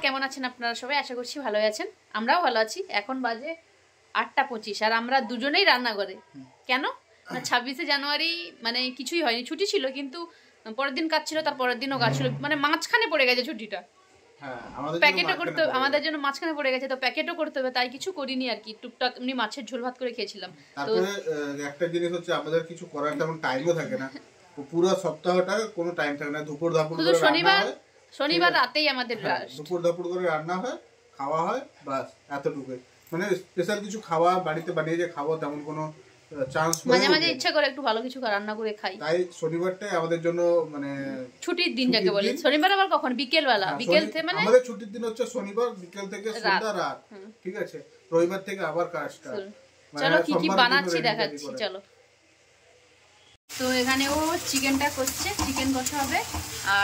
কেমন আছেন আপনারা সবাই? আশা করছি ভালোই আছেন, আমরাও ভালো আছি। এখন বাজে 8:25 আর আমরা দুজনেই রান্না করে। কেন না 26শে জানুয়ারি মানে কিছুই হয়নি, ছুটি ছিল, কিন্তু পরের দিন কাজ ছিল, তার পরের দিনও কাজ ছিল, মানে মাঝখানে পড়ে গেছে ছুটিটা। প্যাকেটও করতে আমাদের জন্য মাঝখানে পড়ে গেছে, তো প্যাকেটও করতে হবে, তাই কিছু করিনি আর কি। টুকটাক এমনি মাছের ঝোল ভাত করে খেয়েছিলাম। তো একটা জিনিস হচ্ছে আমাদের কিছু করার তেমন টাইমও থাকে না, পুরো সপ্তাহটা কোনো টাইম থাকে না। দুপুর দাপুর করে শনিবার রাতেই আমাদের দুপুর দাপুর করে রান্না হয়, খাওয়া হয়, বাস এতটুকুই। মানে স্পেশাল কিছু খাওয়া বাড়িতে বানিয়ে যে খাবো তেমন কোনো চান্স নেই। মাঝে মাঝে ইচ্ছা করে একটু ভালো কিছু রান্না করে খাই, তাই শনিবারটাই আমাদের জন্য মানে ছুটির দিন যাকে বলে। শনিবার আবার কখন? বিকেল বেলা, বিকেল থেকে মানে আমাদের ছুটির দিন হচ্ছে শনিবার বিকেল থেকে সন্ধ্যা রাত, ঠিক আছে? রবিবার থেকে আবার কাজ স্টার্ট। চলো কি কি বানাচ্ছি দেখাচ্ছি, চলো। তো এখানে ও চিকেনটা করছে, চিকেন কষা হবে।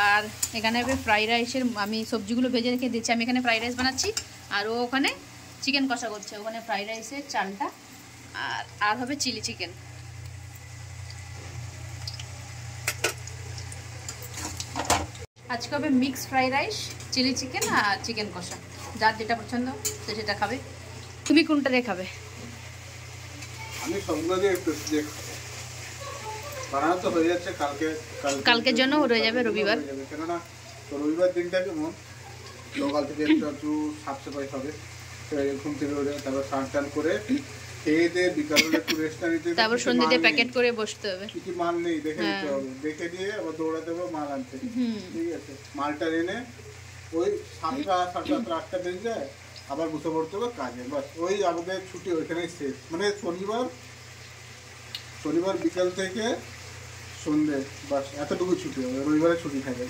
আর এখানে হবে ফ্রাইড রাইসের, আমি সবজিগুলো ভেজে রেখে দিচ্ছি। আমি এখানে ফ্রাইড রাইস বানাচ্ছি আর ও ওখানে চিকেন কষা করছে। ওখানে ফ্রাইড রাইসের চালটা আর হবে চিলি চিকেন। আজকে হবে mix fried rice, chilli chicken আর চিকেন কষা। যার যেটা পছন্দ সে সেটা খাবে। তুমি কোনটা দিয়ে খাবে? আমি সবগুলো দিয়ে একটু বানানো তো হয়ে যাচ্ছে, কালকের জন্য হয়ে যাবে রবিবার। কেননা রবিবার দিনটা কেমন লোকাল থেকে একটু সাফ সাফাই হবে, ঘুম থেকে উঠে তারপর স্নান টান করে খেয়ে দিয়ে বিকালে একটু রেস্ট নিতে, তারপর সন্ধ্যেতে প্যাকেট করে বসতে হবে। কি মাল নেই দেখে নিতে হবে, দেখে দিয়ে আবার দৌড়াতে হবে মাল আনতে, ঠিক আছে? মালটা এনে ওই 7টা 7:30 8টা বেজে যায়, আবার বসে পড়তে হবে কাজে। বাস ওই আমাদের ছুটি ওইখানেই শেষ। মানে শনিবার বিকাল থেকে সন্ধ্যে, বাস এতটুকু ছুটি হবে, রবিবারে ছুটি থাকে।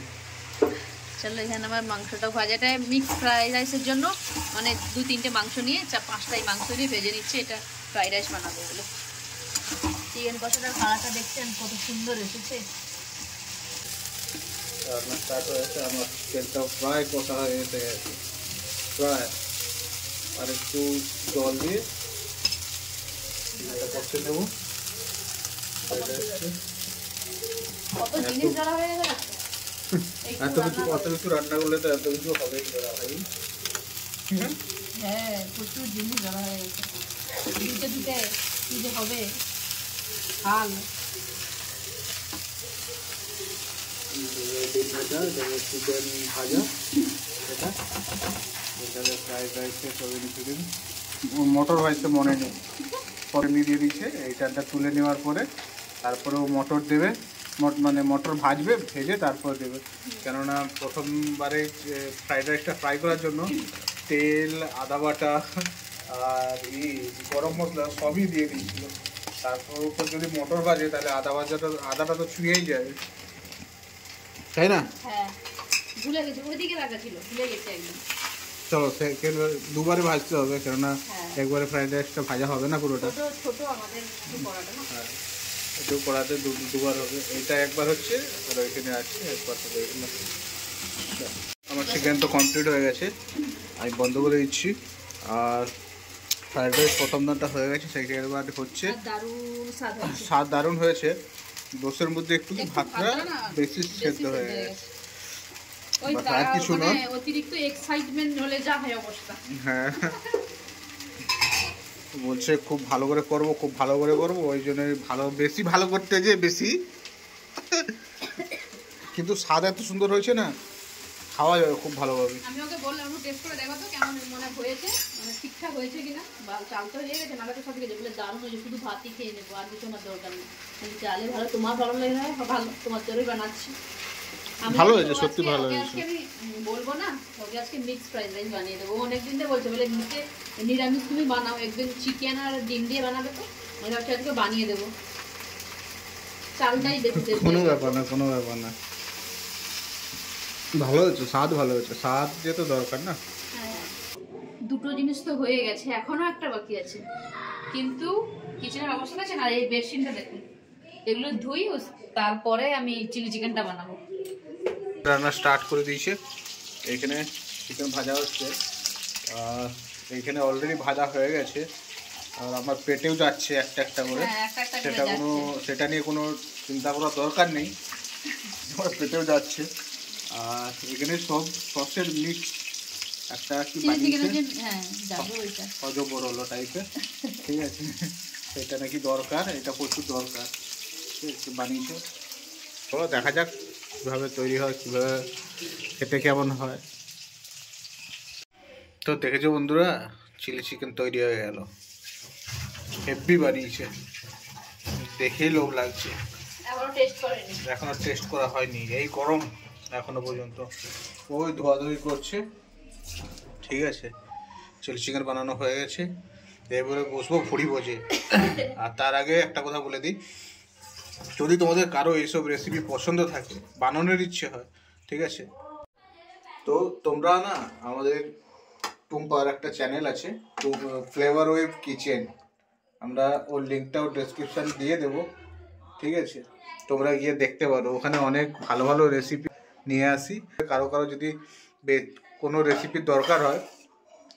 চলো এখানে আমার মাংসটা ভাজাটা মিক্স ফ্রাইড রাইসের জন্য মানে 2-3টে মাংস নিয়ে 4-5টাই মাংস নিয়ে ভেজে নিচ্ছে, এটা ফ্রাইড রাইস বানাবো বলে। চিকেন কষাটার কালারটা দেখছেন কত সুন্দর এসেছে। রান্না স্টার্ট হয়েছে, আমার চিকেনটা প্রায় কষা হয়ে গেছে, প্রায়। আর একটু জল দিয়ে এটা কষে নেবো। এত কিছু রান্না করলে তো এত কিছু হবেই। হ্যাঁ, প্রচুর জিনিস ধরা হয়ে গেছে। দুটো কি যে হবে হাল। চিকেন ভাজা, এটা এখানে ফ্রাইড রাইসে সবিন চিকেন, মটর রাইসে মনে নেই, পরে দিয়ে দিচ্ছে। এইটা তুলে নেওয়ার পরে তারপরে ও মটর দেবে, মানে মটর ভাজবে, ভেজে তারপর দেবে। কেননা প্রথমবারে ফ্রাইড রাইসটা ফ্রাই করার জন্য তেল, আদা বাটা আর গরম মশলা সবই দিয়ে দিয়েছিল। তারপর উপর যদি মটর ভাজে তাহলে আদাটা তো ছুঁয়েই যায়, তাই না? হ্যাঁ, ভুলে গেছি, ওইদিকে রাখা ছিল, ভুলে গেছি একদম। চলো দুবারে ভাজতে হবে, কেননা একবারে ফ্রাইড রাইসটা ভাজা হবে না পুরোটা। ছোট আমাদের কড়াটা না, হ্যাঁ, একটু কড়াতে দুবার হবে। এটা একবার হচ্ছে আর ওইখানে আছে একবার হবে। আমার চিকেন তো কমপ্লিট হয়ে গেছে, আমি বন্ধ করে দিচ্ছি। আর ফ্রাইড রাইস প্রথম দানটা হয়ে গেছে, সেকেন্ডবার হচ্ছে। স্বাদ দারুণ হয়েছে। দোষের মধ্যে একটু ভাতটা বেশি সেদ্ধ হয়ে গেছে। আর কিছু না, অতিরিক্ত এক্সাইটমেন্ট হলে যা হয় অবস্থা। হ্যাঁ, বলছে খুব ভালো করে করবো, খুব ভালো করে করবো, ওই জন্য বেশি ভালো করতে যে বেশি। কিন্তু স্বাদ এত সুন্দর হয়েছে না, খাওয়া যাবে খুব ভালোভাবে। আমি ওকে বললাম একটু টেস্ট করে দেখো তো কেমন মনে হয়েছে, মানে ঠিকঠাক হয়েছে কিনা, বা চাল তো হয়ে গেছে, নালে তো সব ঠিক আছে। বলে দারুণ হয়েছে, শুধু ভাতই খেয়ে নেবো, আর কিছু আমার দরকার নেই। চালে ভালো, তোমার ভালো লাগে না, ভালো, তোমার জন্যই বানাচ্ছি। ভালো হয়েছে, সত্যি ভালো হয়েছে। আমি বলবো না ওকে আজকে মিক্স ফ্রাইড রাইস বানিয়ে দেবো। অনেকদিন ধরে বলছে, বলে নিচে নিরামিষ তুমি বানাও, একদিন চিকেন আর ডিম দিয়ে বানাবে, তো আমি ভাবছি আজকে বানিয়ে দেবো। চালটাই দেখতে কোনো ব্যাপার না, কোনো ব্যাপার না, ভালো হয়েছে, স্বাদ ভালো হয়েছে, স্বাদ যে তো দরকার না। হ্যাঁ, দুটো জিনিস তো হয়ে গেছে, এখনো একটা বাকি আছে। কিন্তু কিচেনের অবস্থা আছে না, এই বেসিনটা দেখুন, এগুলো ধুই, তারপরে আমি চিলি চিকেনটা বানাবো। রান্না স্টার্ট করে দিয়েছে। এখানে চিকেন ভাজা হচ্ছে, আর এইখানে অলরেডি ভাজা হয়ে গেছে, আর আমার পেটেও যাচ্ছে একটা একটা করে। সেটা নিয়ে কোনো চিন্তা করার দরকার নেই, আমার পেটেও যাচ্ছে। আর এখানে সব সসের মিক্স একটা কি চিলি চিকেনের বানিয়েছে, হ্যাঁ যাবে ওইটা অজো বড় হলো টাইপের, ঠিক আছে, এটা নাকি দরকার, এটা প্রচুর দরকার, ঠিক আছে, বানিয়েছে। চলো দেখা যাক কীভাবে তৈরি হয়, কীভাবে খেতে কেমন হয়। তো দেখেছো বন্ধুরা, চিলি চিকেন তৈরি হয়ে গেল, হেভি বানিয়েছে, দেখেই লোভ লাগছে। এখনো টেস্ট করা হয়নি, এই গরম এখনো পর্যন্ত। ওই ধোয়াধুয়ি করছে, ঠিক আছে, চিলি চিকেন বানানো হয়ে গেছে, এবারে বসবো ভুড়ি ভোজে। আর তার আগে একটা কথা বলে দিই, যদি তোমাদের কারো এইসব রেসিপি পছন্দ থাকে, বানানোর ইচ্ছে হয়, ঠিক আছে, তো তোমরা না আমাদের টুম্পার একটা চ্যানেল আছে, ফ্লেভার ওয়েভ কিচেন, আমরা ওর লিঙ্কটাও ডেসক্রিপশান দিয়ে দেবো, ঠিক আছে, তোমরা গিয়ে দেখতে পারো, ওখানে অনেক ভালো ভালো রেসিপি নিয়ে আসি। কারো যদি কোনো রেসিপির দরকার হয়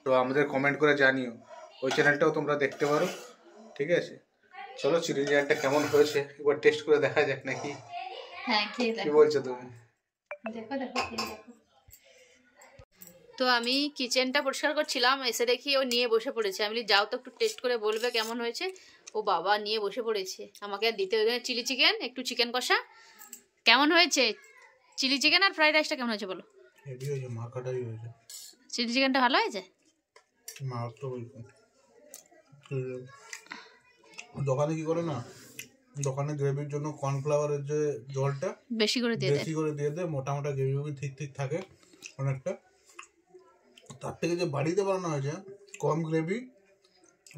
তো আমাদের কমেন্ট করে জানিও, ওই চ্যানেলটাও তোমরা দেখতে পারো, ঠিক আছে। চলো চিলি চিকেনটা কেমন হয়েছে একবার টেস্ট করে দেখা যাক নাকি। হ্যাঁ খেয়ে দেখো, কি বলছো তুমি? দেখো দেখো খেয়ে দেখো। তো আমি কিচেনটা পরিষ্কার করছিলাম, এসে দেখি ও নিয়ে বসে পড়েছে। আমি যাও তো একটু টেস্ট করে বলবে কেমন হয়েছে। ও বাবা নিয়ে বসে পড়েছে, আমাকে আর দিতে হবে। চিলি চিকেন, একটু চিকেন কষা। কেমন হয়েছে চিলি চিকেন আর ফ্রাইড রাইসটা কেমন হয়েছে বলো? হেভি হয়েছে, মাখাটাই হয়েছে। চিলি চিকেনটা ভালো হয়েছে? মাত্র দোকানে কি করে না, দোকানে গ্রেভির জন্য কর্নফ্লাওয়ারের যে জলটা বেশি করে দিয়ে দেয়, মোটা মোটা গ্রেভি ঠিক ঠিক থাকে অনেকটা। তার থেকে যে বাড়িতে বানানো হয়েছে কম গ্রেভি,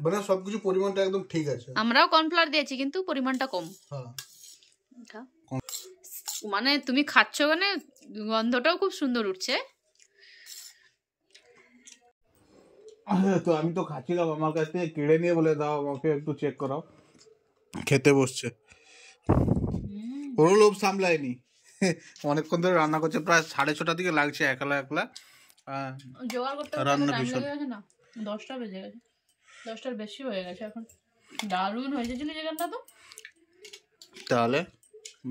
মানে সবকিছু পরিমাণটা একদম ঠিক আছে। আমরাও কর্নফ্লাওয়ার দিয়েছি কিন্তু পরিমাণটা কম। হ্যাঁ, মানে তুমি খাচ্ছ মানে গন্ধটাও খুব সুন্দর উঠছে। তো আমি তো খাচ্ছিলাম, আমার কাছ থেকে কেড়ে নিয়ে বলে দাও আমাকে একটু চেক করাও। খেতে বসছে, কোনো লোভ সামলায়নি, অনেকক্ষণ ধরে রান্না করছে, প্রায় 6:30টার দিকে লাগছে একলা একলা। রান্না ভীষণ 10টা বেজে গেছে, 10টার বেশি হয়ে গেছে এখন। দারুণ হয়েছে চিলি চিকেনটা তো। তাহলে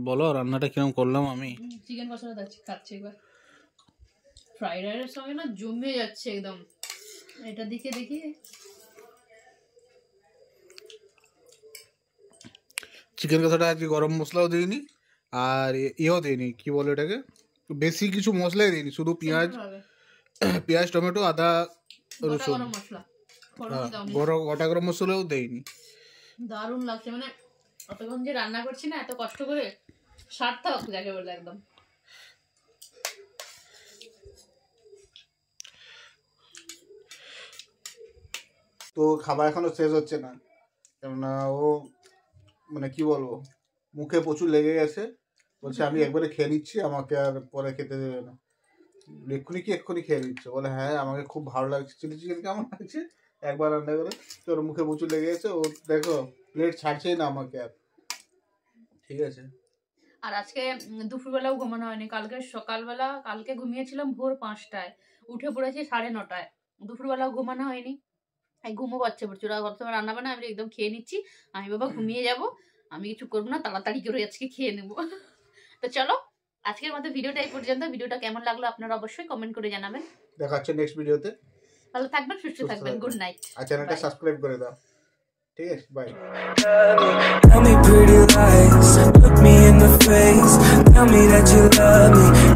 বলো রান্নাটা কিরকম করলাম আমি? চিকেন কষাটা খাচ্ছি এবার, ফ্রাইড রাইসের সঙ্গে না জমে যাচ্ছে একদম। এটা দেখে দেখি চিকেন কষাটা আজকে গরম মশলাও দিইনি, আর ইয়েও দিইনি, কি বলে এটাকে, বেশি কিছু মশলাই দিইনি, শুধু পেঁয়াজ টমেটো আদা রসুন, গোটা গরম মশলাও দেইনি। দারুণ লাগছে, মানে অতক্ষণ যে রান্না করছি না এত কষ্ট করে, সার্থক যাকে বলে একদম। তো খাবার এখনো শেষ হচ্ছে না, কেননা ও মানে কি বলবো, মুখে প্রচুর লেগে গেছে, বলছে আমি একবারে খেয়ে নিচ্ছি, আমাকে আর পরে খেতে দেবে না। এক্ষুনি খেয়ে নিচ্ছে, বলে হ্যাঁ আমাকে খুব ভালো লাগছে, চিলি চিকেন কেমন লাগছে একবার রান্না করে। তোর মুখে প্রচুর লেগে গেছে, ও দেখো প্লেট ছাড়ছেই না আমাকে আর, ঠিক আছে। আর আজকে দুপুরবেলাও ঘুমানো হয়নি, কালকে ঘুমিয়েছিলাম ভোর 5টায়, উঠে পড়েছি 9:30টায়, দুপুরবেলাও ঘুমানো হয়নি। ঘুমও পাচ্ছে প্রচুর, রান্না বান্না আমি একদম খেয়ে নিচ্ছি, আমি বাবা ঘুমিয়ে যাব, আমি কিছু করবো না, তাড়াতাড়ি করে আজকে খেয়ে নেবো। তো চলো আজকের মতো ভিডিওটা এই পর্যন্ত। ভিডিওটা কেমন লাগলো আপনারা অবশ্যই কমেন্ট করে জানাবেন। দেখা হচ্ছে নেক্সট ভিডিওতে। ভালো থাকবেন, সুস্থ থাকবেন, গুড নাইট। আর চ্যানেলটা সাবস্ক্রাইব করে দাও, ঠিক আছে, by. Tell me pretty lies, look me in the face, tell me that you love me.